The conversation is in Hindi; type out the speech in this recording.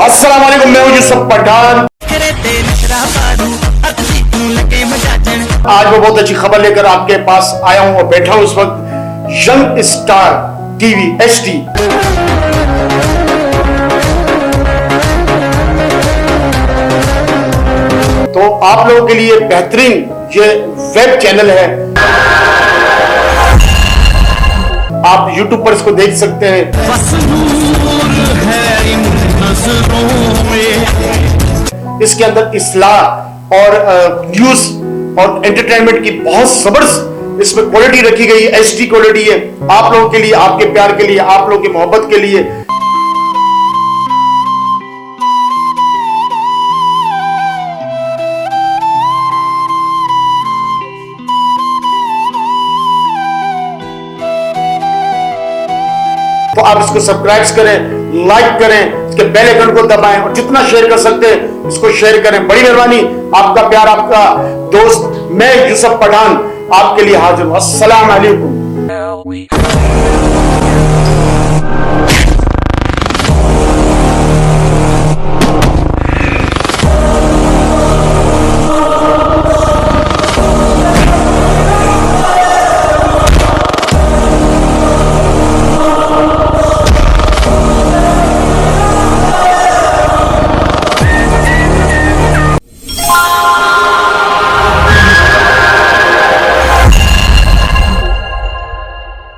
अस्सलाम वालेकुम, मैं हूं यूसुफ पठान। आज मैं बहुत अच्छी खबर लेकर आपके पास आया हूं और बैठा हूं इस वक्त यंग स्टार टीवी HD। तो आप लोगों के लिए बेहतरीन ये वेब चैनल है, आप YouTube पर इसको देख सकते हैं। इसके अंदर इस्लाह और न्यूज और एंटरटेनमेंट की बहुत जबरदस्त इसमें क्वालिटी रखी गई है, HD क्वालिटी है आप लोगों के लिए, आपके प्यार के लिए, आप लोगों की मोहब्बत के लिए। तो आप इसको सब्सक्राइब करें, लाइक करें, इसके बेल आइकन को दबाएं और जितना शेयर कर सकते हैं इसको शेयर करें। बड़ी मेहरबानी, आपका प्यार, आपका दोस्त मैं यूसुफ पठान आपके लिए हाजिर हूं। अस्सलाम वालेकुम।